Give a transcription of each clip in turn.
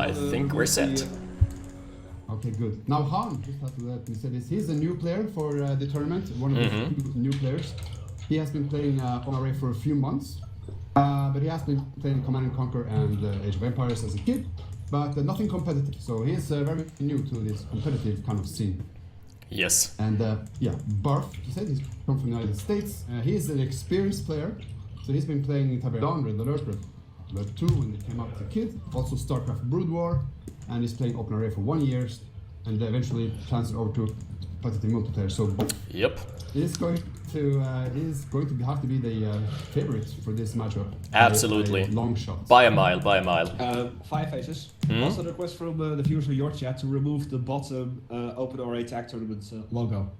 I think we're set. Okay, good. Now Han, just have to let me say this. He's a new player for the tournament, one of the two new players. He has been playing on Array for a few months, but he has been playing Command & Conquer and Age of Empires as a kid, but nothing competitive. So he's very new to this competitive kind of scene. Yes. And yeah, Barf, he said he's come from the United States. He is an experienced player, so he's been playing Dawn, Red Alert, Red Alert 2 when it came out as a kid, also StarCraft Brood War, and he's playing Open Array for 1 year, and eventually transferred over to competitive multiplayer. So yep, he's going to have to be the favorite for this matchup. Absolutely. By a long shot. By a mile, by a mile. Five Faces. Also, a request from the viewers of your chat to remove the bottom Open Array Tag Tournament logo.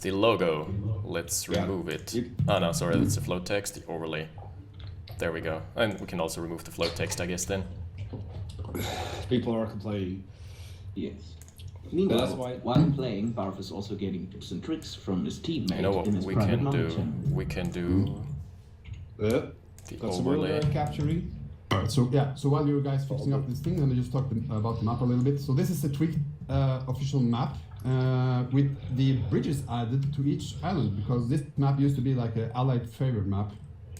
The logo. Let's remove it. Oh no, sorry, that's the float text, the overlay. There we go. And we can also remove the float text, I guess, then. People are complaining. Yes. Meanwhile, that's why while playing, Barf is also getting tips and tricks from his teammate. You know what in his we private can do? mountain. We can do the got some overlay. capturing. Alright, so yeah, so while you guys fixing up this thing, let me just talk about the map a little bit. So this is the tweaked official map with the bridges added to each island, because this map used to be like an allied favored map.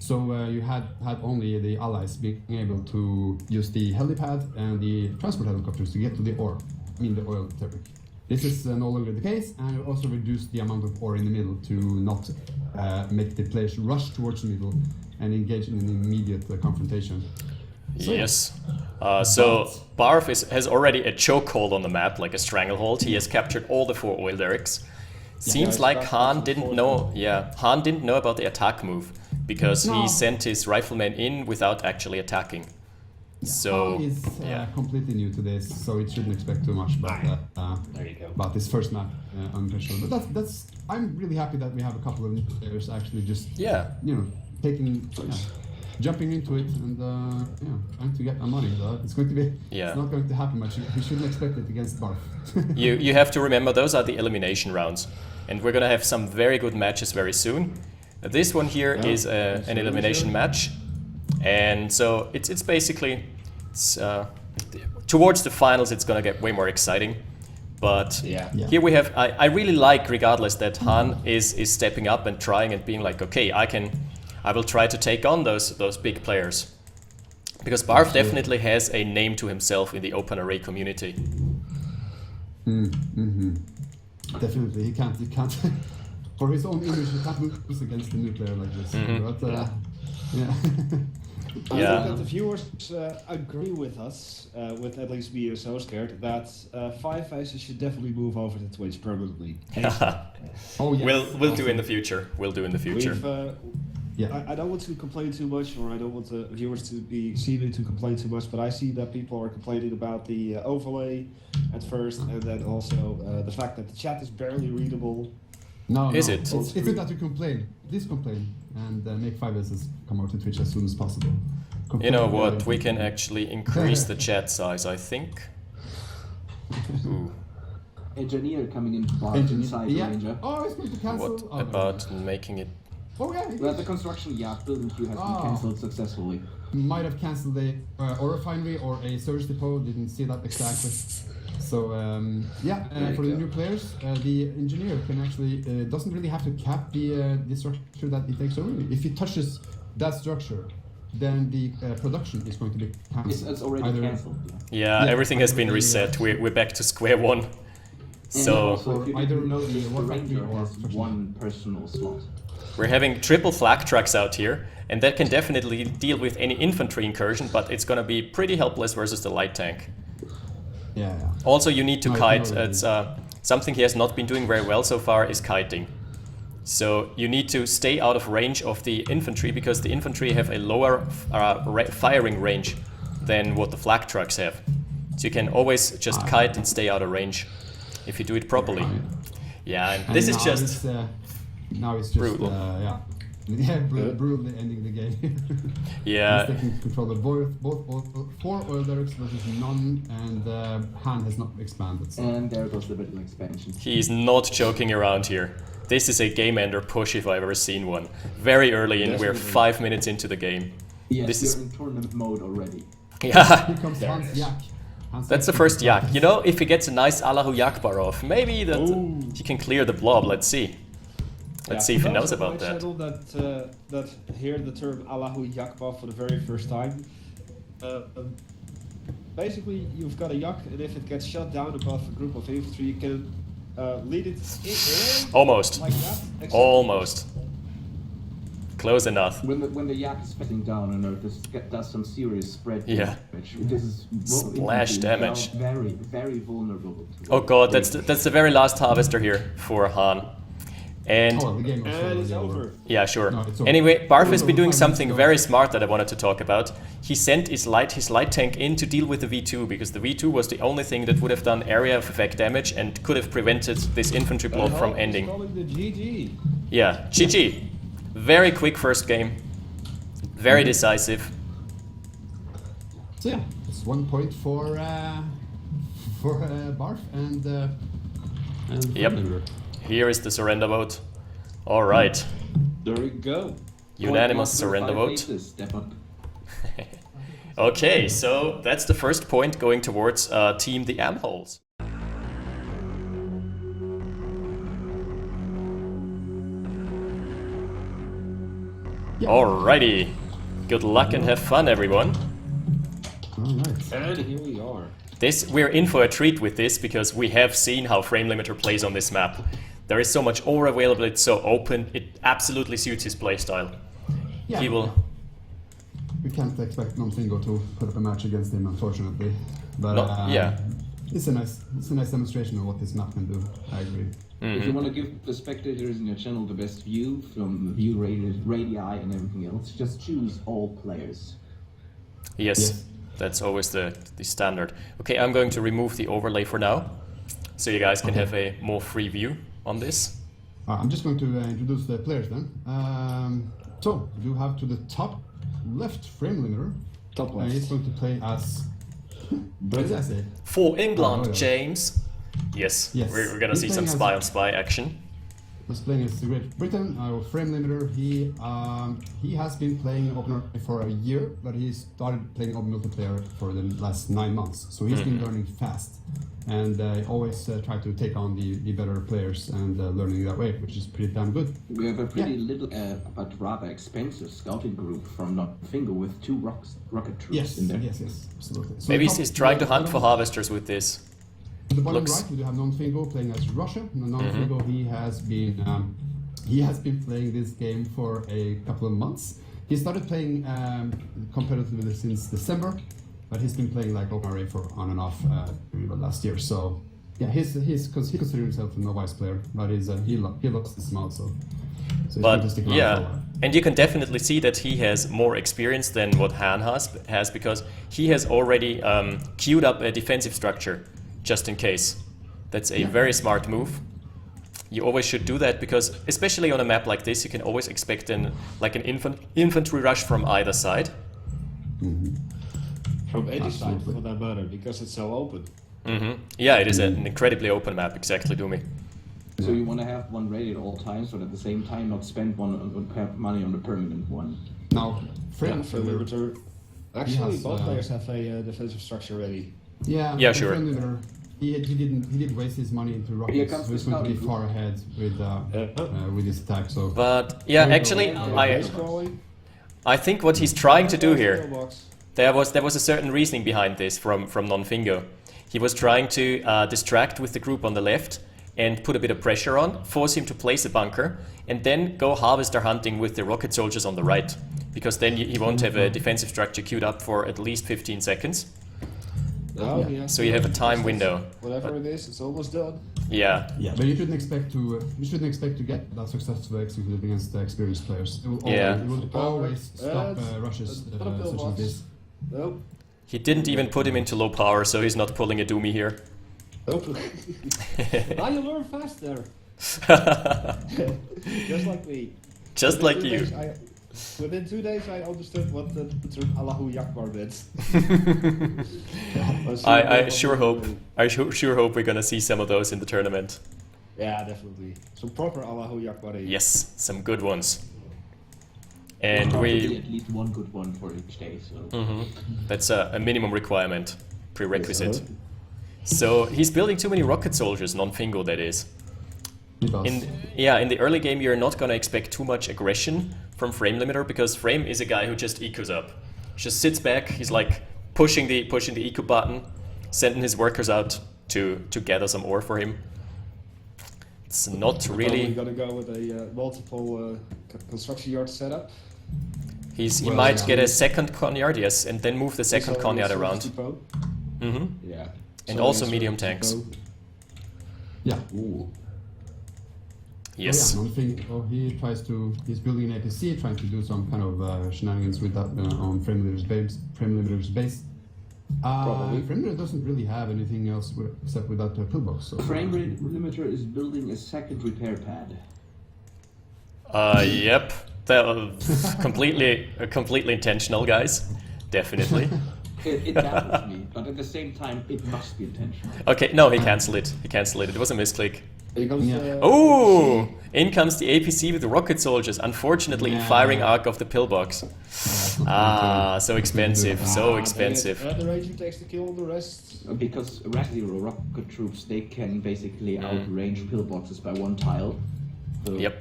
So you had only the allies being able to use the helipad and the transport helicopters to get to the ore, the oil territory. This is no longer the case, and it also reduced the amount of ore in the middle to not make the players rush towards the middle and engage in an immediate confrontation. So, yes. So Barf has already a chokehold on the map, like a stranglehold. He has captured all the 4 oil derricks. Seems like Han didn't know. Yeah, Han didn't know about the attack move because he sent his riflemen in without actually attacking. Yeah, so Han is completely new to this, so it shouldn't expect too much about There you go. about this first map. I'm pretty sure, but that's. I'm really happy that we have a couple of new players actually just jumping into it and trying to get our money. It's going to be. It's not going to happen much. We shouldn't expect it against Barf. you have to remember those are the elimination rounds, and we're gonna have some very good matches very soon. This one here is an elimination match, and so it's basically towards the finals it's gonna get way more exciting. But here we have I really like, regardless, that Han is stepping up and trying and being like, okay, I will try to take on those big players, because Barf definitely has a name to himself in the Open Array community. Definitely, he can't. For his own image, he can't lose against a new player like this. But, I think that the viewers agree with us, with at least being so scared, that Five Faces should definitely move over to Twitch permanently. Oh yeah. We'll do in the future. We'll do in the future. I don't want to complain too much, or I don't want the viewers to be seeming to complain too much, but I see that people are complaining about the overlay at first, and then also the fact that the chat is barely readable. No, Is it? It's good that you complain. Please complain and make 5Ss come out to Twitch as soon as possible. You know what? We can actually increase the chat size, I think. Ooh. Engineer coming in inside Ranger. Oh, it's going to cancel. What about making it? Oh yeah. Well, the construction building queue has been cancelled successfully. Might have cancelled the ore refinery or a service depot. Didn't see that exactly. So for the new players, the engineer can actually doesn't really have to cap the structure that he takes over. If he touches that structure, then the production is going to be cancelled. It's already cancelled. Yeah, everything has been reset. We're back to square one. So either the Ranger has one personal slot. we're having triple flak trucks out here, and that can definitely deal with any infantry incursion, but it's gonna be pretty helpless versus the light tank. Yeah. Also, you need to kite. It's something he has not been doing very well so far is kiting. So you need to stay out of range of the infantry, because the infantry have a lower firing range than what the flak trucks have. So you can always just kite and stay out of range if you do it properly. Yeah, and this is just now it's just brutal. Brutally ending the game. Yeah. He's taking control of both 4 oil derricks versus none, and Han has not expanded. So. And there goes the middle expansion. He's not joking around here. This is a game ender push if I've ever seen one. Very early in, we're 5 minutes into the game. Yes, this you're is in tournament mode already. Yeah. Here comes Han's yak. That's the first yak. You know, if he gets a nice Allahu Yakbar off, maybe that he can clear the blob. Let's see. Let's see if he knows about that. That hear the term Allahu Yakbar for the very first time. Basically, you've got a yak, and if it gets shot down above a group of infantry, you can lead it in Almost. like that. Exactly. Almost. Close enough. When the yak is sitting down and does some serious spread Yeah. damage, this is Splash damage. Very, very vulnerable. Oh god, that's the very last harvester here for Han. And Oh, the game was And it's already over. yeah, sure. No, it's over. Anyway, Barf has Over been doing 5 minutes something ago. very smart that I wanted to talk about. He sent his light tank in to deal with the V2 because the V2 was the only thing that would have done area of effect damage and could have prevented this infantry blob from ending. Calling the GG. Yeah, GG. Very quick first game. Very decisive. So yeah, it's 1 point for Barf and Yep. Fernlander. Here is the surrender vote. All right. There we go. Unanimous surrender vote. Step up. Okay, so that's the first point going towards team the AMHOLES. Yeah. Alrighty. Good luck and have fun, everyone. All right. And here we are. We're in for a treat with this because we have seen how Frame Limiter plays on this map. There is so much ore available, it's so open, it absolutely suits his playstyle. Yeah. He will... We can't expect Nonfingo to put up a match against him, unfortunately. But yeah. it's a nice demonstration of what this map can do. I agree. If you want to give the spectators in your channel the best view from the view radii and everything else, just choose all players. Yes, that's always the standard. Okay, I'm going to remove the overlay for now, so you guys can have a more free view on this. I'm just going to introduce the players then. So, you have to the top left Frame Limiter. Top left. He's going to play as... what did I say? For England, Oh, yeah. James. Yes, Yes. we're gonna He's see some playing spy as- on spy action. Was playing as Great Britain, our Frame Limiter. He has been playing Open for a year, but he started playing Open Multiplayer for the last 9 months. So he's been learning fast, and always try to take on the better players and learning that way, which is pretty damn good. We have a pretty little, but rather expensive scouting group from Notfingo with 2 rocket troops Yes, in there. yes, absolutely. So Maybe top- he's trying to hunt for harvesters with this. On the bottom Looks- right, we do have Nonfingo playing as Russia. Nonfingo, he has been playing this game for a couple of months. He started playing competitively since December, but he's been playing like Open Array for on and off last year. So yeah, he considers himself a novice player, but he loves this mod, so he's going to stick But around for a yeah, while. and you can definitely see that he has more experience than what Han has because he has already queued up a defensive structure just in case. That's a very smart move. You always should do that because, especially on a map like this, you can always expect an infantry rush from either side. From any side, Absolutely. for that matter, because it's so open. Yeah, it is an incredibly open map, exactly, Doomy. So you want to have one ready at all times, but at the same time not spend money on the permanent one. Now, Frame And for Limiter, Limiter, actually, has, both players have a defensive structure ready. yeah, Yeah, the sure. Frame Limiter, he didn't waste his money into Here rockets, comes so he's the going to be scouting far ahead with his attack. So But yeah, actually, Base crawling. I think what he's trying to do here, Mailbox. there was a certain reasoning behind this from Nonfingo. He was trying to distract with the group on the left and put a bit of pressure on, force him to place a bunker, and then go harvester hunting with the rocket soldiers on the right. Because then he won't have a defensive structure queued up for at least 15 seconds. Oh, yeah. So you have a time window. Whatever it is, it's almost done. Yeah, yeah, but you shouldn't expect to get that successfully executed against the experienced players. It will Yeah. always stop rushes Not a such as pillbox. this. Nope. he didn't even put him into low power, so he's not pulling a Doomy here. Nope. Now you learn fast there. Just like me. Just Within like 2 you. days, within 2 days, I understood what the term Allahu Yakbar meant. I sure hope we're gonna see some of those in the tournament. Yeah, definitely. Some proper Allahu Yakbar. Yes, some good ones. And Probably we at least one good one for each day. So that's a minimum requirement. prerequisite. So he's building too many rocket soldiers, non-Fingo that is. He does. In the early game you're not gonna expect too much aggression from Frame Limiter, because Frame is a guy who just ecos up. Just sits back, he's like pushing the eco button, sending his workers out to gather some ore for him. It's not really... We're gonna go with a multiple construction yard setup. He might get a second Conyard, yes, and then move the second Also Conyard a around. depot. Yeah. And So also it's a medium tanks. depot. Yeah. Ooh. Yes. Oh, yeah, he's building an APC, trying to do some kind of shenanigans with that on Frame Limiter's base. Probably. Frame Limiter doesn't really have anything else except with that pillbox. So. Frame limiter is building a second repair pad. Yep. That was completely intentional, guys. Definitely. It baffles me, but at the same time, it must be intentional. Okay, no, he cancelled it. It was a misclick. Here comes Oh! In comes the APC with the rocket soldiers, unfortunately in Yeah. firing arc of the pillbox. So expensive, so expensive. And the Ranger takes the kill on the rest. Because Rat Zero rocket troops, they can basically outrange pillboxes by one tile. So Yep.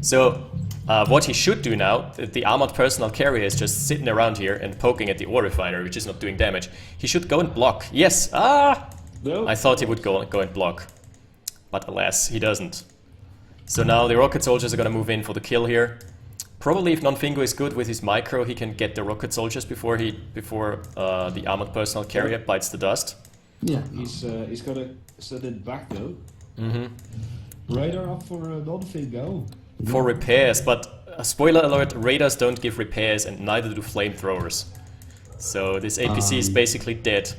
So, what he should do now, the armored personal carrier is just sitting around here and poking at the ore refinery, which is not doing damage. He should go and block. Yes! No. I thought he would go and block. But alas, he doesn't. So now the rocket soldiers are gonna move in for the kill here. Probably if non-Fingo is good with his micro, he can get the rocket soldiers before the armored personal carrier bites the dust. Yeah. He's gonna send it back though. Mm-hmm. Radar up for non-Fingo. For repairs, but spoiler alert, radars don't give repairs and neither do flamethrowers. So this APC is basically dead.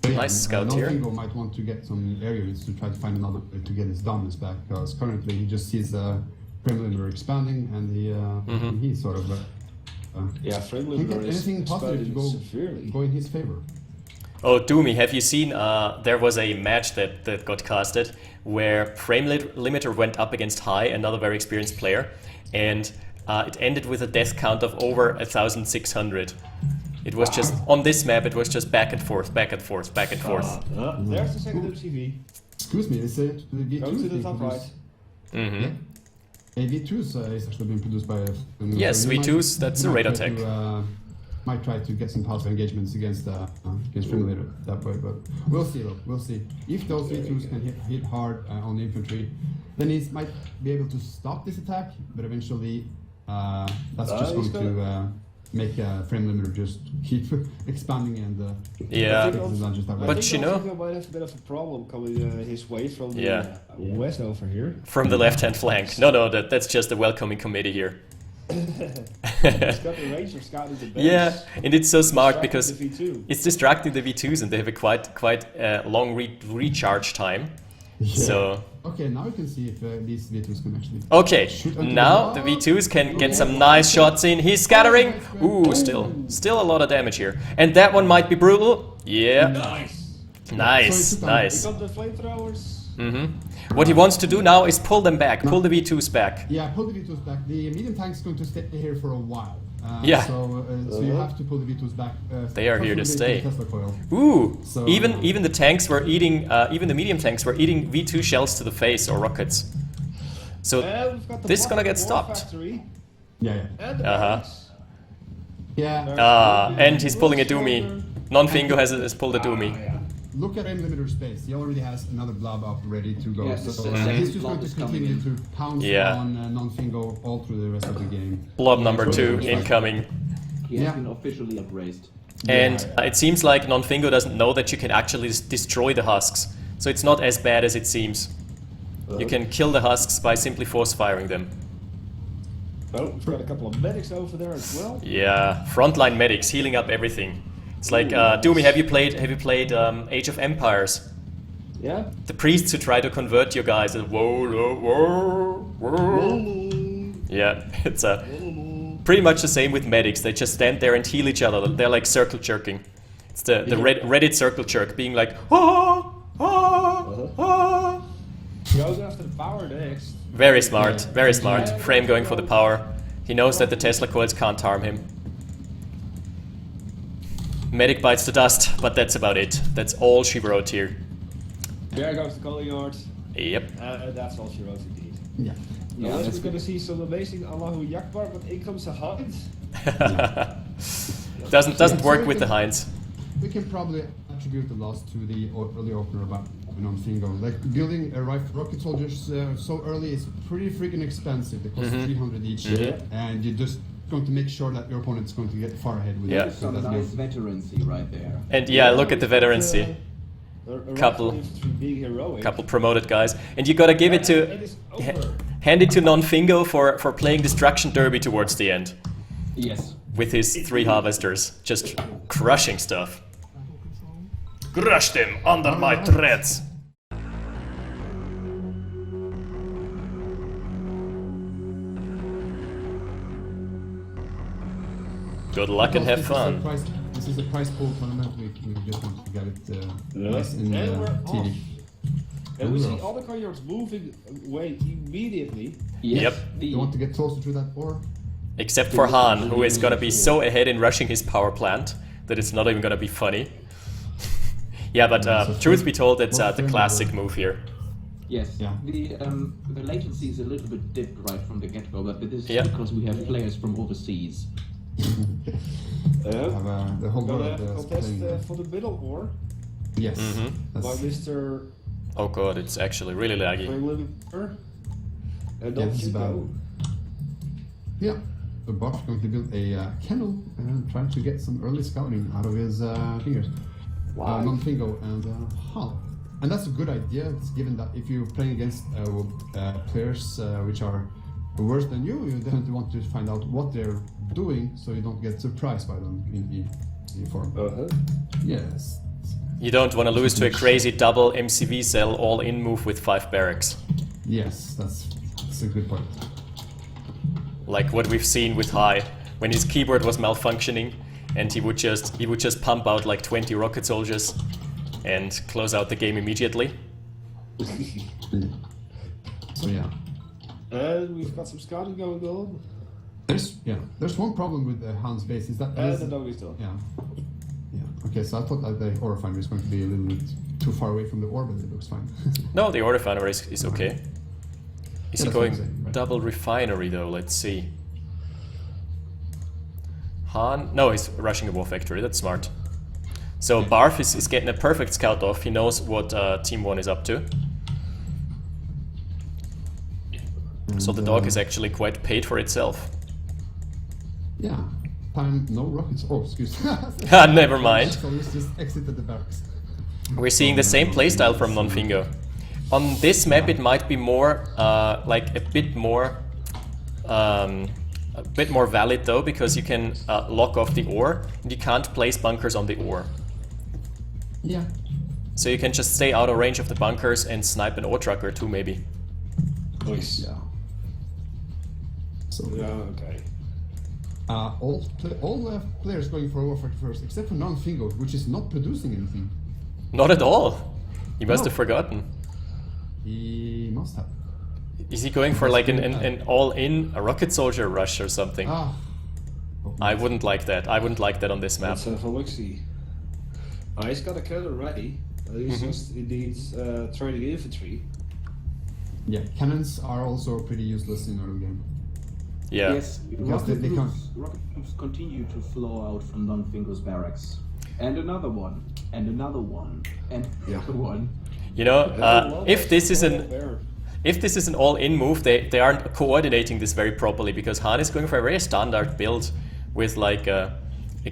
Nice scout here. Fingo might want to get some areas to try to find another way to get his dominance back, because currently he just sees Frame Limiter expanding and he's sort of Yeah, Frame can't get Limiter is anything positive to severely. go in his favor. Oh, Doomy, have you seen, there was a match that got casted where Frame Limiter went up against High, another very experienced player, and it ended with a death count of over 1,600. It was just, on this map, it was just back and forth, back and forth, back and forth. There's the second TV. Excuse me, is it the V2? Go to the top right. Mm-hmm. A V2s is actually being produced by... Yes, V2s, that's a radar tech. Might try to get some passive engagements against Frame Limiter that way, but we'll see though, we'll see. If those V2s can hit hard on the infantry, then he might be able to stop this attack, but eventually that's just going to make Frame Limiter just keep expanding and Yeah. but But you know- Fingo might have a bit of a problem coming his way from the Yeah. west over here. From the left-hand flank. No, that's just a welcoming committee here. He's got the Ranger scouting the base. Yeah, and it's so smart because Distracting the V2. it's distracting the V2s and they have a quite long recharge time. So okay, now you can see if these V2s can actually okay, shoot onto now the the V2s can get some nice shots in. He's scattering. Ooh, still a lot of damage here, and that one might be brutal. Yeah, nice. He got the flamethrowers. What he wants to do now is pull them back, pull the V2s back. Yeah, pull the V2s back. The medium tank is going to stay here for a while. Yeah. So you have to pull the V2s back. They are here to stay. Tesla coil. Ooh, So- even the tanks were eating, even the medium tanks were eating V2 shells to the face or rockets. So We've got the this is gonna get war stopped. factory Yeah, and the Uh-huh. barracks. yeah. And he's pulling a Doomy. Non-Fingo has pulled a Doomy. Look at Frame Limiter space. He already has another blob up ready to go. Yeah, so the second he's just blob going to is coming continue in. to pounce Yeah. on non-Fingo all through the rest of the game. Blob number 2 incoming. He has Yeah. been officially upraised. And it seems like non-Fingo doesn't know that you can actually destroy the husks. So it's not as bad as it seems. You can kill the husks by simply force firing them. Oh, we've got a couple of medics over there as well. Yeah, frontline medics healing up everything. It's like Doomy, have you played Age of Empires? Yeah. The priests who try to convert your guys and whoa. Yeah, it's pretty much the same with medics. They just stand there and heal each other. They're like circle jerking. It's the Reddit circle jerk, being like Goes after the power next. Very smart, very smart. Frame going for the power. He knows that the Tesla coils can't harm him. Medic bites the dust, but that's about it. That's all she wrote here. There goes the calling yard. Yep. That's all she wrote indeed. Yeah. Yeah, we're going to see some amazing Allahu Yakbar, but in comes the Heinz. Doesn't work with the Heinz. We can probably attribute the loss to the early opener about non-Fingo. Like building a rocket soldiers so early is pretty freaking expensive. They cost 300 each, and you're just going to make sure that your opponent's going to get far ahead with it. Some nice veterancy right there. And yeah, look at the veterancy. Couple promoted guys, and you gotta give it to hand it to non-Fingo for playing Destruction Derby towards the end. Yes. With his 3 harvesters, just crushing stuff. Crush them under my treads. Good luck and have fun. This is a prize pool tournament. We just want to get it nice in TV. And we see all the courtyards moving away immediately. Yep. You want to get closer to that ore? Except for Han, who is gonna be so ahead in rushing his power plant that it's not even gonna be funny. Yeah, but truth be told, it's the classic move here. Yes. Yeah. The latency is a little bit dipped right from the get-go, but this is because we have players from overseas. Have the whole world contest for the middle ore. Yes. By Mr. Oh god, it's actually really laggy. And this is about. Yeah. So Bob's going to build a kennel and trying to get some early scouting out of his fingers. Wow. Non-Fingo and Hull. And that's a good idea, given that if you're playing against players which are worse than you definitely want to find out what they're doing so you don't get surprised by them in form. Yes. You don't want to lose to a crazy double MCV cell all-in move with 5 barracks. Yes, that's a good point. Like what we've seen with High, when his keyboard was malfunctioning and he would just pump out like 20 rocket soldiers and close out the game immediately. So yeah. And we've got some scouting going on. There's one problem with the Han's base is that the dog is still. Yeah. Okay, so I thought that the ore refinery is going to be a little bit too far away from the ore, but it looks fine. No, the ore refinery is okay. Is he going right? double refinery though? Let's see. Han? No, he's rushing a war factory. That's smart. So Barf is getting a perfect scout off. He knows what Team 1 is up to. So the dog is actually quite paid for itself. Yeah. Time no rockets. Oh, excuse me. Never mind. So let's just exit the barracks. We're seeing the same playstyle from Non-Fingo. On this map it might be more, like a bit more valid though, because you can lock off the ore and you can't place bunkers on the ore. Yeah. So you can just stay out of range of the bunkers and snipe an ore truck or two maybe. Nice. Yeah. So yeah, okay. All players going for over 41st, except for Non-Fingo, which is not producing anything. Not at all. He must have forgotten. He must have. Is he going for like an all-in rocket soldier rush or something? I wouldn't like that. I wouldn't like that on this map. Let's have a look-see. He's got a cannon ready. He's just indeed training infantry. Yeah, cannons are also pretty useless in early game. Yeah. Yes, rocket moves continue to flow out from Non-Fingo's barracks. And another one, and another one, and another one. You know, if this is an all-in move, they aren't coordinating this very properly, because Han is going for a very standard build with like a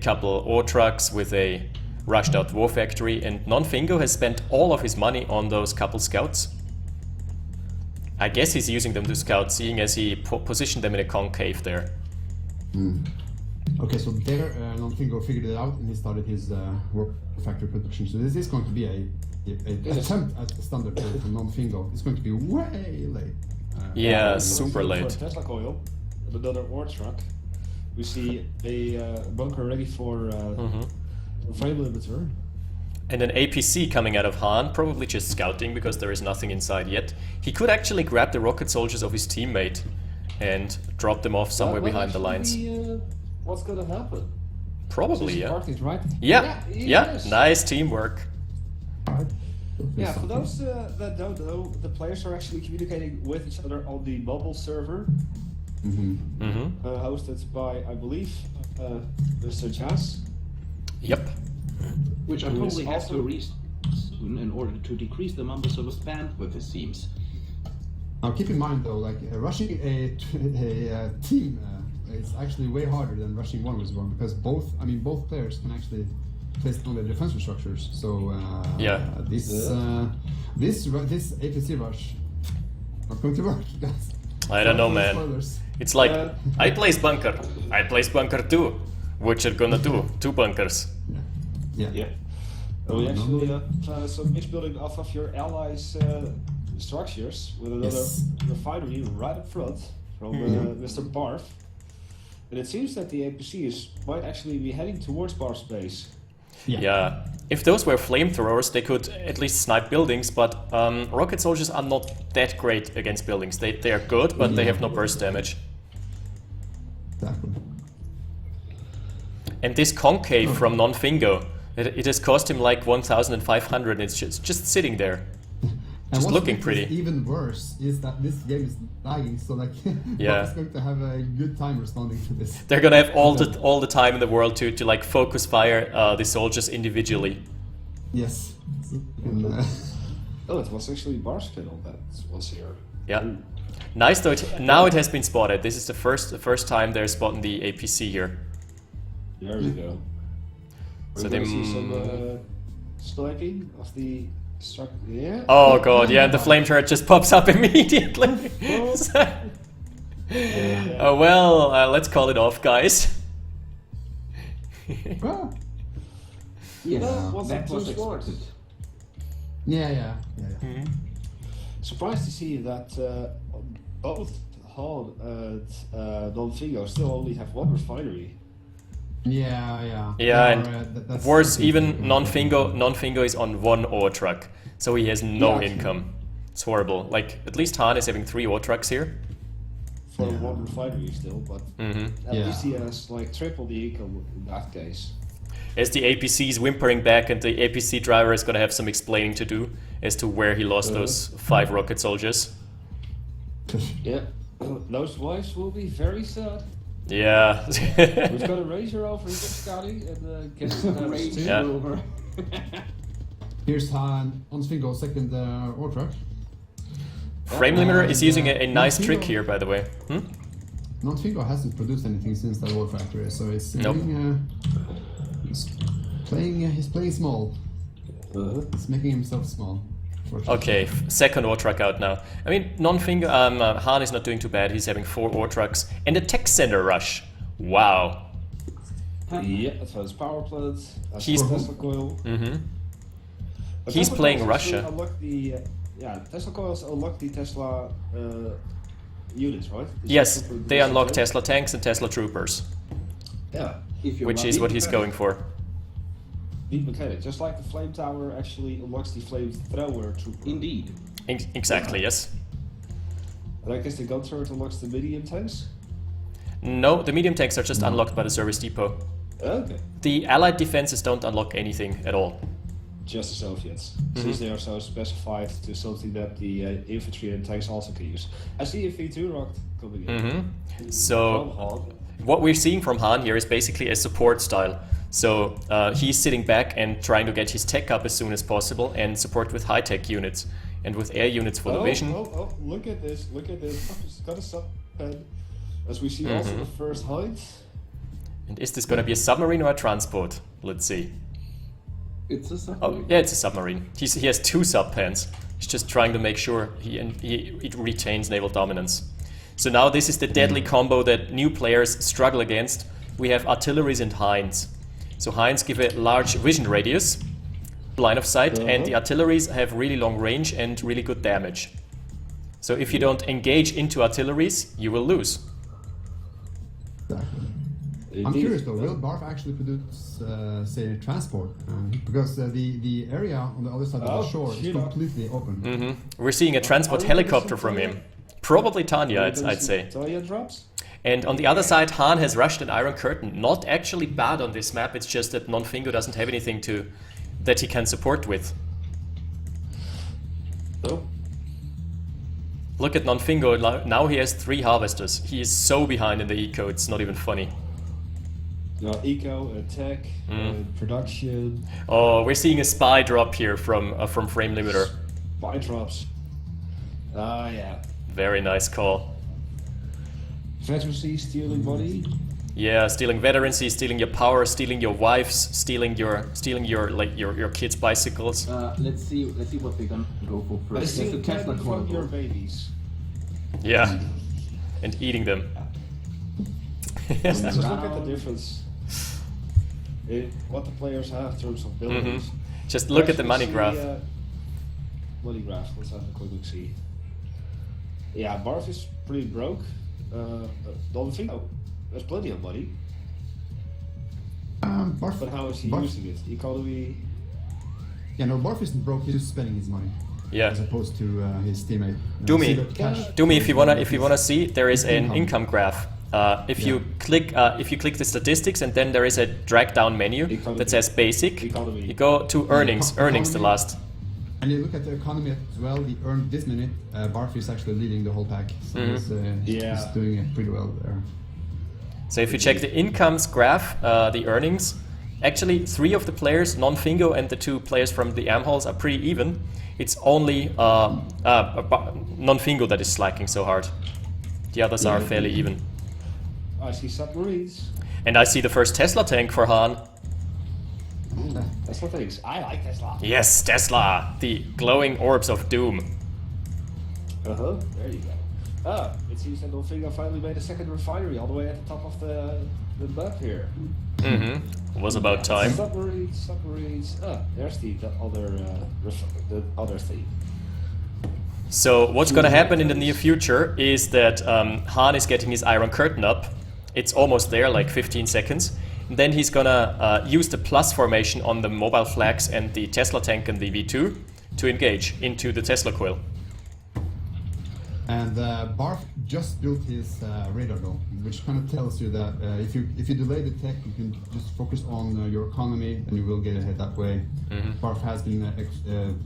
couple ore trucks with a rushed out war factory, and Non-Fingo has spent all of his money on those couple scouts. I guess he's using them to scout, seeing as he positioned them in a concave there. Okay, so there Non-Fingo figured it out and he started his war factory production. So this is going to be a attempt at a standard build from Non-Fingo. It's going to be way late. Yeah, super late. For Tesla coil, another ore truck. We see a bunker ready for frame limiter. And an APC coming out of Han, probably just scouting because there is nothing inside yet. He could actually grab the rocket soldiers of his teammate and drop them off somewhere behind the lines. What's gonna happen? Probably, yeah. Parked it, right? Yeah, Yes. nice teamwork. Yeah, for those that don't know, the players are actually communicating with each other on the mobile server, hosted by, I believe, Mr. Jazz. Yep. Which I Who is probably have also- to restart soon in order to decrease the number of bandwidth, it seems. Now keep in mind though, like rushing a team is actually way harder than rushing one versus one, because both players can actually place on their defensive structures. So this APC rush not going to work, guys. I don't know, man. Spoilers. It's like, I place bunker. I place bunker too. What you gonna do? 2 bunkers. Yeah. We actually have some mix building off of your allies' structures with another refinery right up front from Mr. Barf. And it seems that the APC might actually be heading towards Barf's base. Yeah. If those were flamethrowers, they could at least snipe buildings, but rocket soldiers are not that great against buildings. They are good, but they have no burst damage. Exactly. And this concave from Non-Fingo, it has cost him like 1,500, and it's just sitting there. And Just what's looking makes pretty. this even worse is that this game is lagging, so like Yeah. Bob's going to have a good time responding to this. They're gonna have all the time in the world to like focus fire the soldiers individually. Yes. And, Oh, it was actually Barf's kennel that was here. Yeah. Nice though. Now it has been spotted. This is the first time they're spotting the APC here. There we go. So We're they. gonna see some sniping of the structure. Yeah. Oh god, yeah, and the flame turret just pops up immediately. Oh well, let's call it off, guys. Yes, wasn't that was too smart. expected. yeah. Surprised to see that both Han and Non-Fingo still only have one refinery. Yeah. Yeah, and that's worse, something even to- non-Fingo is on 1 ore truck, so he has no Yeah. income. It's horrible. Like, at least Han is having 3 ore trucks here. For one refinery still, but at Yeah. least he has like triple the income in that case. As the APC is whimpering back, and the APC driver is gonna have some explaining to do as to where he lost those 5 rocket soldiers. Yeah, those wives will be very sad. Yeah. We've got a Razor over here scouting and getting Range Yeah. Rover. Here's Han on Svingo second ore truck. Frame limiter is using a nice Non-Fingo- trick here, by the way. Non-Fingo hasn't produced anything since that ore factory, so it's Nope. he's playing small. He's making himself small. Okay, second ore truck out now. I mean, Non-Fingo, Han is not doing too bad. He's having 4 ore trucks and a tech center rush. Wow. Yeah, advanced power plant. He's- Tesla coil. But He's Tesla playing coils Russia. actually Unlock the, Tesla coils unlock the Tesla units, right? The Yes, super- they the unlock super- Tesla tanks and Tesla troopers, Yeah, If you're which is what he's going for. neat mechanic. Just like the flame tower actually unlocks the flame thrower trooper. Indeed. Exactly, yes. And I guess the gun turret unlocks the medium tanks. No, the medium tanks are just unlocked by the service depot. Okay. The allied defenses don't unlock anything at all. Just the Soviets, since they are so specified to something that the infantry and tanks also can use. I see a V2 rocket coming in. So From Han. what we're seeing from Han here is basically a support style. So he's sitting back and trying to get his tech up as soon as possible and support with high-tech units and with air units for the vision. Oh, look at this, look at this. It's got a sub-pen. As we see also the first height. And is this going to be a submarine or a transport? Let's see. It's a Oh, submarine. yeah, it's a submarine. He has 2 sub-pens. He's just trying to make sure he retains naval dominance. So now this is the deadly combo that new players struggle against. We have artilleries and hinds. So hinds give a large vision radius, line of sight, and the artilleries have really long range and really good damage. So if you don't engage into artilleries, you will lose. I'm curious though, will Barf actually produce, say, transport? Because the area on the other side of the shore is completely open. We're seeing a transport helicopter from him. Probably Tanya, I'd say. Tanya drops? And on the other side, Han has rushed an Iron Curtain. Not actually bad on this map, it's just that Nonfingo doesn't have anything that he can support with. No. Look at Nonfingo, now he has 3 Harvesters. He is so behind in the eco, it's not even funny. Eco, tech, production. Oh, we're seeing a spy drop here from Frame Limiter. Spy drops. Ah, yeah. Very nice call. Veterancy, stealing body. Yeah, stealing veterancy, stealing your power, stealing your wives, stealing your kids' bicycles. Let's see what they're gonna go for I first. see There's a Tesla from your corner. babies. Yeah, and eating them. Just look at the difference. What the players have in terms of buildings. Just look at the money See, graph. Money graph. Let's have a quick look. See. Yeah, Barf is pretty broke. Nonfingo, there's plenty of money. Barf, But how is he Barf, using it? Economy. Yeah, no, Barf isn't broke. He's just spending his money. Yeah. As opposed to his teammate. Doomy. Zero cash. Doomy, if you wanna see, there is an income graph. If you click the statistics, and then there is a drag down menu that says basic. Economy. You go to earnings. Earnings the last. And you look at the economy as well. He earned this minute. Barf is actually leading the whole pack. So he's doing it pretty well there. So if you check the incomes graph, the earnings, actually 3 of the players, Nonfingo and the 2 players from the AMHOLES, are pretty even. It's only Nonfingo that is slacking so hard. The others are fairly even. I see submarines. And I see the first Tesla tank for Han. Tesla things. I like Tesla. Yes, Tesla! The glowing orbs of doom. There you go. It seems that Nonfingo finally made a second refinery all the way at the top of the map here. Was about time. Submarines. There's the other thing. So what's gonna happen in the near future is that Han is getting his Iron Curtain up. It's almost there, like 15 seconds. And then he's gonna use the plus formation on the mobile flags and the Tesla tank and the V2 to engage into the Tesla coil. And Barf just built his radar dome, which kind of tells you that if you delay the tech, you can just focus on your economy and you will get ahead that way. Barf has been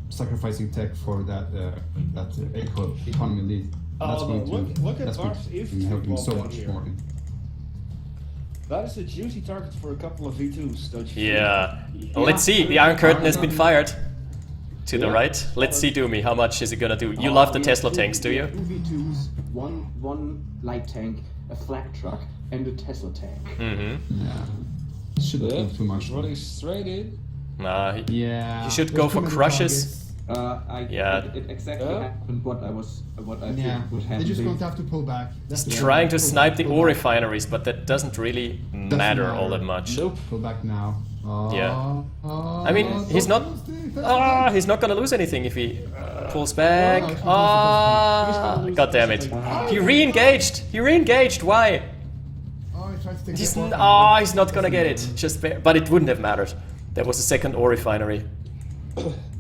sacrificing tech for that economy lead. That's look at Barf's infantry helping bomb so down much here. more. That is a juicy target for a couple of V2s, don't you think? Yeah. Well, let's see. The Iron Curtain has been fired. To the right. Let's see, Doomy. How much is it gonna do? You love the Tesla tanks, do you? 2 V2s, one light tank, a flak truck, and a Tesla tank. Yeah. Shouldn't do too much. Running straight in. Nah, Yeah. you should there's go too for many crushes. It exactly happened what I Yeah, think would happen. they're just going to have to pull back. That's the Trying to pull snipe back, the pull ore back. refineries, but that doesn't really matter all that much. Nope. Pull back now. Yeah. I mean, he's not gonna lose anything if he pulls back. God damn it! He re-engaged. He re-engaged. Why? Oh, he tried to take He's that ball. he's not gonna get it. But it wouldn't have mattered. There was a second ore refinery.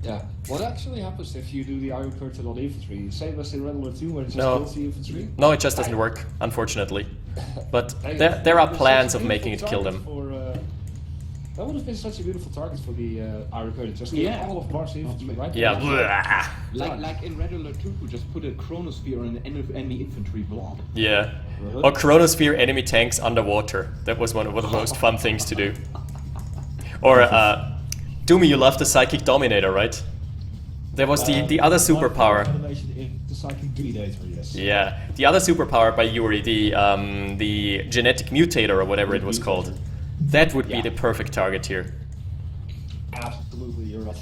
Yeah. What actually happens if you do the Iron Curtain on infantry? Same as in Red Alert 2 where it just No. kills the infantry? No, it just doesn't work, unfortunately. But there are plans of making it kill them. That would have been such a beautiful target for the Iron Curtain. Just kill all of Barf's infantry, right? Yeah. Like in Red Alert 2, just put a chronosphere on an enemy infantry blob. Yeah. Or chronosphere enemy tanks underwater. That was one of the most fun things to do. Or Doomy, you love the Psychic Dominator, right? There was the other superpower. The Psychic Dominator, yes. Yeah, the other superpower by Yuri, the genetic mutator or whatever it was called. That would be the perfect target here. Absolutely, you're right.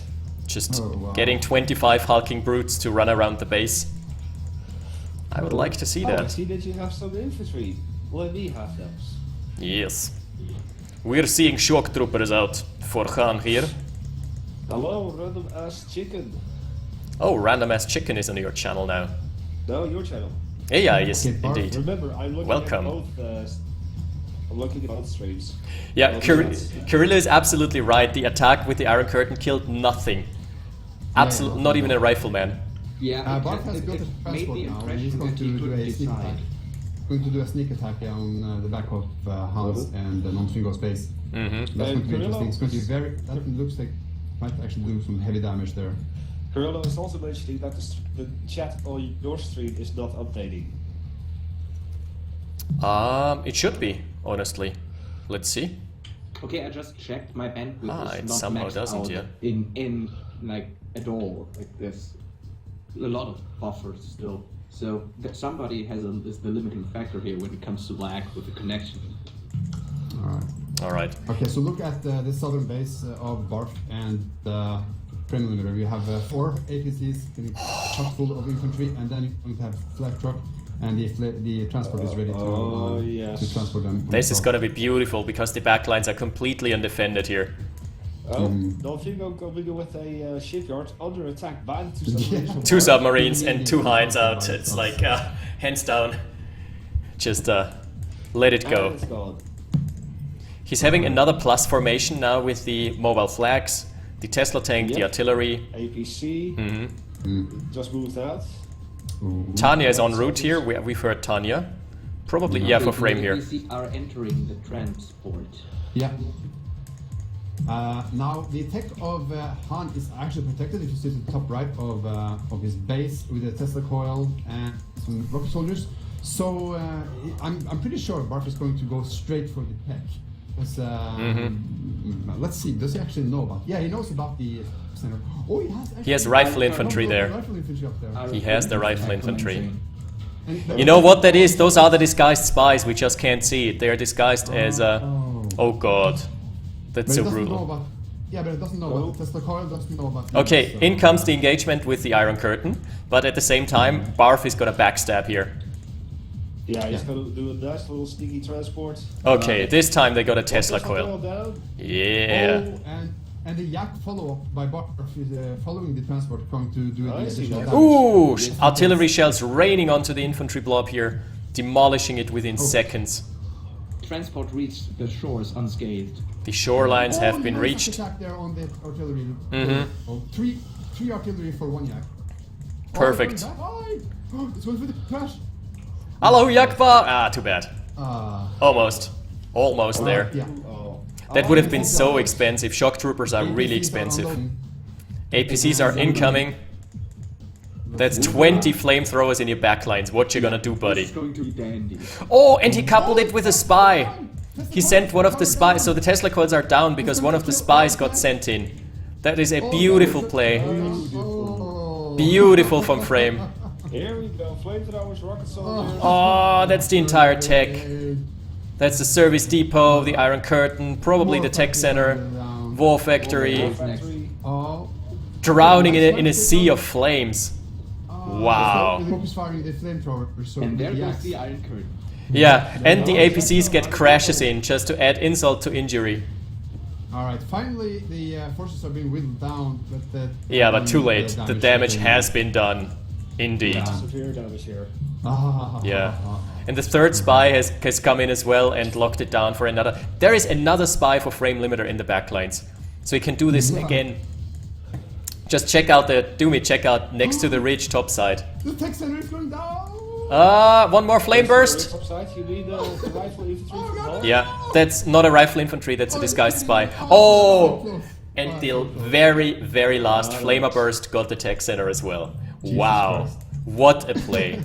Just getting 25 hulking brutes to run around the base. I would like to see I that. see that you have some infantry. Let me have those. Yes. We're seeing shock troopers out for Khan here. Hello, random ass chicken. Oh, Random Ass Chicken is on your channel now. No, your channel. Yeah, yes, Okay, Barf, indeed. Remember, I'm looking Welcome. at both. I'm looking at both streams. Yeah, Kirilla is absolutely right. The attack with the Iron Curtain killed nothing. Absolutely, not even a rifleman. Yeah, Barf has built a made transport the now, and he's impression going that to he do could a steam decide. attack. going to do a sneak attack on the back of Hans and the non-Fingo space. That's going to be interesting. It's going to be very. That looks like might actually do some heavy damage there. Carrillo is also mentioning that the chat on your stream is not updating. It should be, honestly. Let's see. Okay, I just checked. My bandwidth It is not somehow maxed doesn't, out yeah. in like at all. Like there's a lot of buffers still. So that somebody is the limiting factor here when it comes to lag with the connection. All right. Okay, so look at the southern base of Barf and the frame limiter. We have 4 APCs getting chock full of infantry, and then you're going to have flag truck, and the transport is ready to transport them. This is gonna be beautiful because the backlines are completely undefended here. Dolphingo coming with a shipyard under attack by the 2 submarines. 2 submarines and 2 hinds out. It's like hands down. Just let it go. And it's gone. He's having another plus formation now with the mobile flags, the Tesla tank, the artillery. APC just moved out. Tanya is en route here. We've heard Tanya. Probably, for frame here. The are entering the transport. Yeah. Now the attack of Han is actually protected. If you see the top right of his base with a Tesla coil and some rocket soldiers. So I'm pretty sure Barf is going to go straight for the tech. Let's see. Does he actually know about? Yeah, he knows about the center. Oh, he has rifle infantry there. Rifle infantry up there. He has the rifle infantry. You know what that is? Those are the disguised spies. We just can't see it. They are disguised as oh god, that's so brutal. Yeah, but it doesn't know about the Tesla coil. Doesn't know about. Okay, in comes the engagement with the Iron Curtain, but at the same time, Barf is gonna backstab here. Yeah, he's gonna do a nice little sneaky transport. Okay, this time they got a Tesla coil. Down. Yeah. Oh, and the Yak follow-up by Barf is following the transport, going to do the additional damage. Ooh, artillery shells raining onto the infantry blob here, demolishing it within seconds. Transport reached the shores unscathed. The shorelines have been reached. Attack there on the artillery. Three artillery for 1 Yak. Perfect. It's going for the crash. Hello, Yakba! Too bad. Almost there. Yeah. That would have been so expensive. Shock troopers are really expensive. APCs are incoming. That's 20 flamethrowers in your backlines. What you gonna do, buddy? It's going to be dandy. Oh, and he coupled it with a spy. He sent one of the spies. So the Tesla coils are down because one of the spies got sent in. That is a beautiful play. Beautiful from frame. Here we go, flamethrowers, rocket soldiers. Oh, that's the entire tech. That's the service depot, the Iron Curtain, probably the tech center, war factory, drowning in a sea of flames. Wow. And there goes the Iron Curtain. Yeah, and the APCs get crashes in just to add insult to injury. Alright, finally the forces are being whittled down, but but too late. The damage has been done. Indeed. Severe damage here. Yeah. And the third spy has come in as well and locked it down for another. There is another spy for frame limiter in the backlines. So you can do this again. Just check out check out next to the ridge top side. The tech center is going down! One more flame burst. Top side, you need the rifle infantry. Yeah, that's not a rifle infantry, that's a disguised spy. Oh! And the very, very last flamer burst got the tech center as well. Wow, what a play.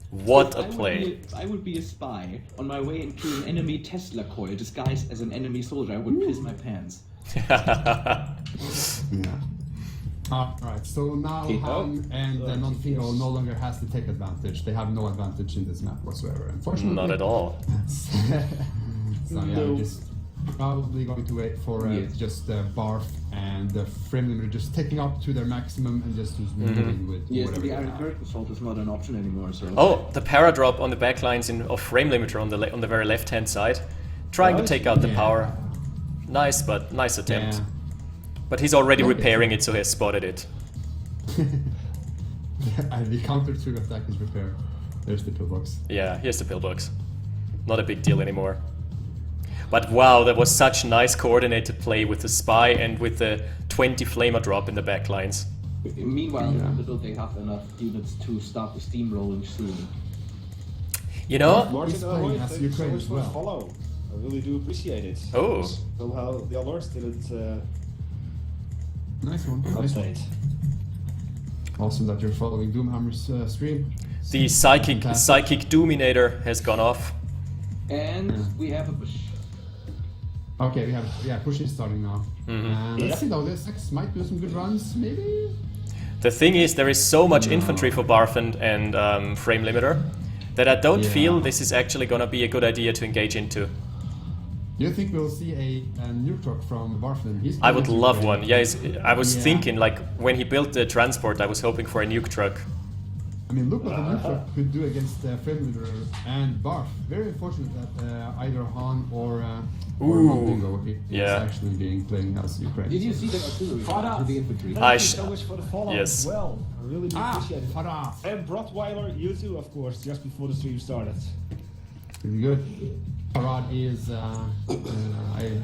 What a play. I would be a spy on my way into an enemy Tesla coil disguised as an enemy soldier. I would piss my pants. Alright, so now Han and non-Fingo no longer has to take advantage. They have no advantage in this map whatsoever, unfortunately. Not at all. So yeah, we're just probably going to wait for just Barf and the frame limiter just taking up to their maximum and just moving with whatever the Iron Curtain assault is not an option anymore. So. Oh, the paradrop on the backlines of frame limiter on the very left-hand side, trying to take out the power. Nice, but nice attempt. Yeah. But he's already repairing it, so he has spotted it. And the counter to attack is repaired. There's the pillbox. Yeah, here's the pillbox. Not a big deal anymore. But wow, that was such nice coordinated play with the spy and with the 20 flamer drop in the backlines. Meanwhile, little they have enough units to start the steamrolling soon. You know, Martin, He's playing as thank you so Ukraine much as for the well. follow. I really do appreciate it. Oh. Somehow the alerts didn't Nice one. Nice one. update. Awesome that you're following Doomhammer's stream. the psychic Fantastic. Doominator has gone off. And Yeah. we have a push. Okay, we have push is starting now. Mhm. Let's see though, this X might do some good runs, maybe. The thing is, there is so much infantry for Barfend and Frame Limiter that I don't Yeah. feel this is actually gonna be a good idea to engage into. Do you think we'll see a nuke truck from Barflin? I would love great. one. Yeah, I was Yeah. thinking, like, when he built the transport, I was hoping for a nuke truck. I mean, look what the nuke truck could do against Fremlider and Barf. Very unfortunate that either Han or Bingo is Yeah. actually being playing as Ukraine. Did you see the artillery fire with the infantry? Thank I you sh- so much for the follow yes. as well. I really do appreciate it. Farah! And Brotweiler, you too, of course, just before the stream started. Pretty good. Farad is,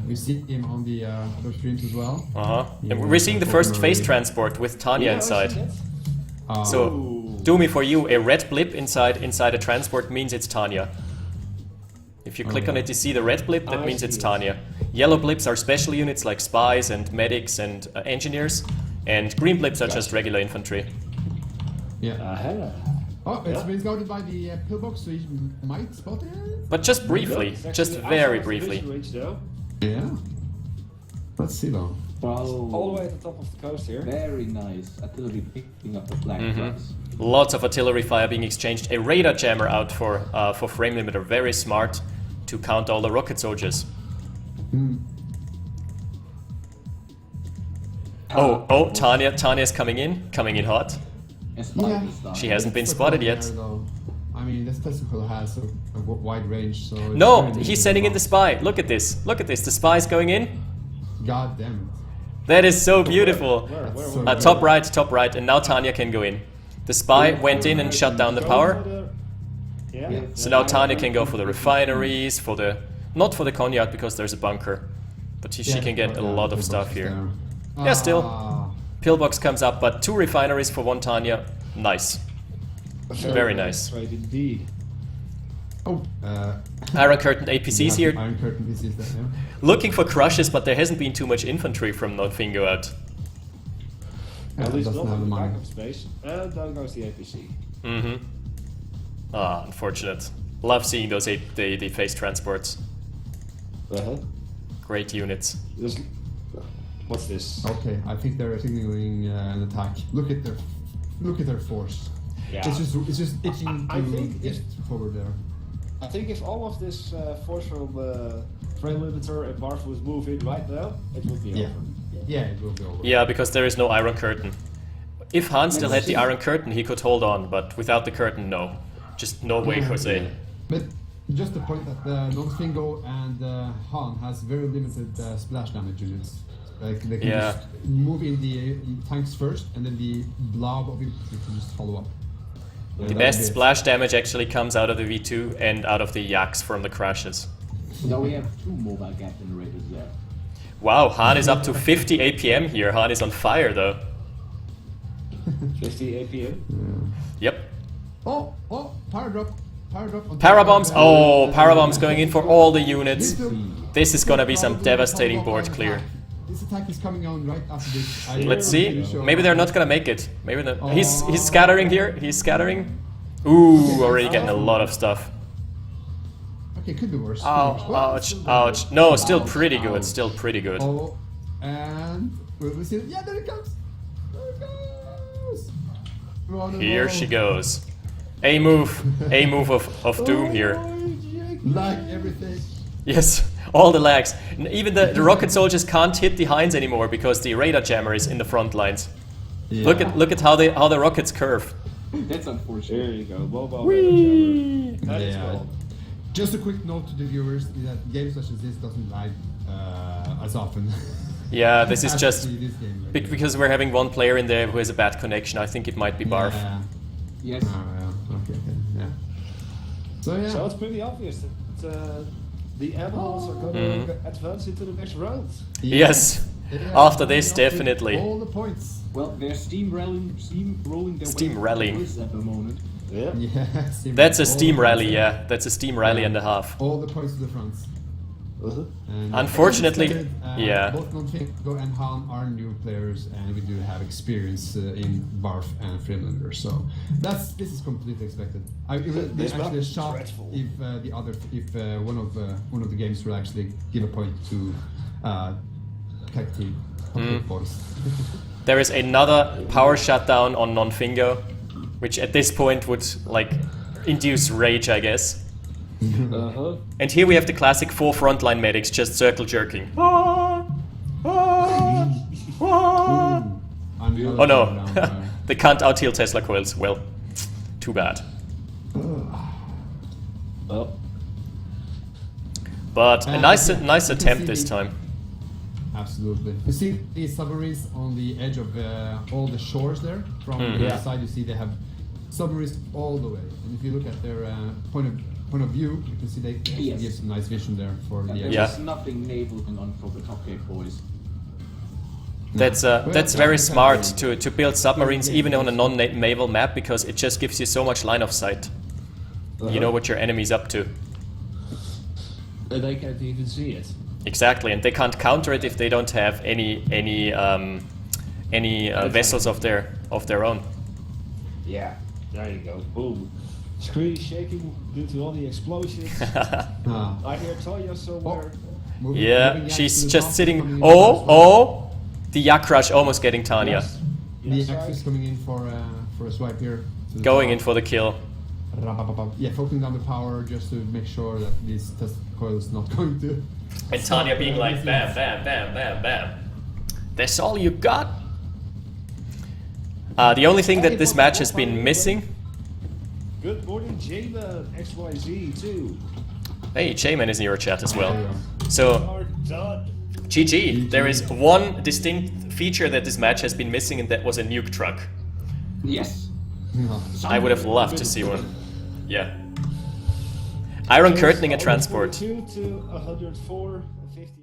we see him on the other streams as well. Uh-huh. Yeah, And we're seeing the first definitely. phase transport with Tanya I inside. see that. So, Doomy, for you, a red blip inside a transport means it's Tanya. If you click on it, you see the red blip, that I means see it's it. Tanya. Yellow blips are special units like spies and medics and engineers, and green blips are just regular infantry. Yeah. Oh, it's been scouted by the pillbox, so he might spot it. But just briefly, It's actually just outside very of the briefly. vision range, though. Yeah. Let's see though. All the way at the top of the coast here. Very nice. Artillery picking up the flag Mhm. trucks. Lots of artillery fire being exchanged. A radar jammer out for Frame Limiter, very smart to count all the rocket soldiers. Tanya's coming in hot. And spy Yeah. this time. She hasn't been It's spotted there, yet. though. I mean, this testicle has a wide range, so. it's No, very he's sending in the spy. Look at this. Look at this. The spy's going in. God damn it. That is so beautiful. That's so Top right, and now Tanya can go in. The spy went in and shut down the power. Yeah. So now Tanya can go for the refineries, not for the Cognac because there's a bunker, but she can get a lot of stuff here. Yeah, still. Pillbox comes up, but 2 refineries for 1 Tanya. Nice. Very nice. Right indeed. Oh, Iron Curtain APCs here. Iron Curtain PCs there, yeah. Looking for crushes, but there hasn't been too much infantry from Notfingo out. Yeah, At least doesn't not have in the the money. backup space. And down goes the APC. Mm-hmm. Ah, unfortunate. Love seeing those the phase transports. Great units. What's this? Okay, I think they're signaling an attack. Look at their force. Yeah. It's just itching I to think get if- forward there. I think if all of this force from Frame Limiter and Barf was moving right now, it would be Yeah. over. Yeah, it will be over. Yeah, because there is no Iron Curtain. If Han still had the Iron Curtain, he could hold on, but without the curtain, no. Just no way, Jose. But just the point that Notfingo and Han has very limited splash damage units. Like they can Yeah. just move in the tanks first, and then the blob of infantry can just follow up. The best splash damage actually comes out of the V2 and out of the Yaks from the crashes. Now we have 2 mobile gas generators there. Wow, Han is up to 50 APM here. Han is on fire though. 50 APM. Yep. Oh, power drop. on Parabombs. top. Oh, parabombs going in for all the units. This This is gonna be some probably devastating follow up board on clear. attack. This attack is coming on right after this. Let's see. Maybe they're not gonna make it. Maybe not. He's Oh. scattering here. He's scattering. Ooh, already getting a lot of stuff. Okay, could be worse. Ow, ouch, ouch. No, still pretty good. Still pretty good. Oh, and will we see it? Yeah, there it comes. There it goes. Here she goes. A move of doom here. Like everything. Yes, all the lags. Even the rocket soldiers can't hit the Hinds anymore because the radar jammer is in the front lines. Yeah. Look at how the rockets curve. That's unfortunate. There you go. Mobile radar jammer. That is Yeah. well. Just a quick note to the viewers that games such as this doesn't lag as often. Yeah, this is just Actually, this game lags. because we're having one player in there who has a bad connection. I think it might be Barf. Yeah. Yes. Oh, yeah. Okay. Yeah. So yeah. So it's pretty obvious that the AMHOLES are going to advance into the next round. Yes. Yeah, After this, with definitely. All the points. Well, they're steam rolling their Steam way rallying. towards at the moment. Yeah. Yeah, Steam That's a all Steam the rally, points, yeah. That's a Steam rally and a half. All the points to the front. And Unfortunately, as I said, yeah. Both Nonfingo and Han are new players, and we do have experience in Barf and Freelander, so this is completely expected. I it would be This map actually is shocked dreadful. if one of the games will actually give a point to Tag Team boys. There is another power shutdown on Nonfingo, which at this point would like induce rage, I guess. And here we have the classic 4 frontline medics just circle jerking. Oh no, they can't out-heal Tesla coils. Well, too bad. Well, But a nice you can attempt see this the- time. Absolutely. You see these submarines on the edge of all the shores there. From the other side, you see they have submarines all the way. And if you look at their point of view, you can see they actually Yes. give some nice vision there for the There's Yeah. nothing naval going on for the top gate boys. That's very smart to build submarines even on a non-naval map, because it just gives you so much line of sight. You know what your enemy's up to. they can't even see it. Exactly, and they can't counter it if they don't have any vessels of their own. Yeah, there you go. Boom. Screen shaking due to all the explosions. I hear Toya somewhere. Yeah, she's just sitting. Oh, the Yak Rush almost getting Tanya. Yes. The Yes, Axe is coming in for a swipe here. to the Going top. in for the kill. Yeah, focusing down the power just to make sure that this test coil is not going to. And Tanya being like, bam, bam, bam, bam, bam. That's all you got? The only thing that this match has been missing... Good morning, Jayman, XYZ too. Hey, J-Man is in your chat as well. There you go. So, Are done. GG. There is one distinct feature that this match has been missing, and that was a nuke truck. Yes. I would have loved to see one. Yeah. Iron curtaining a transport. 2 to 104, 50.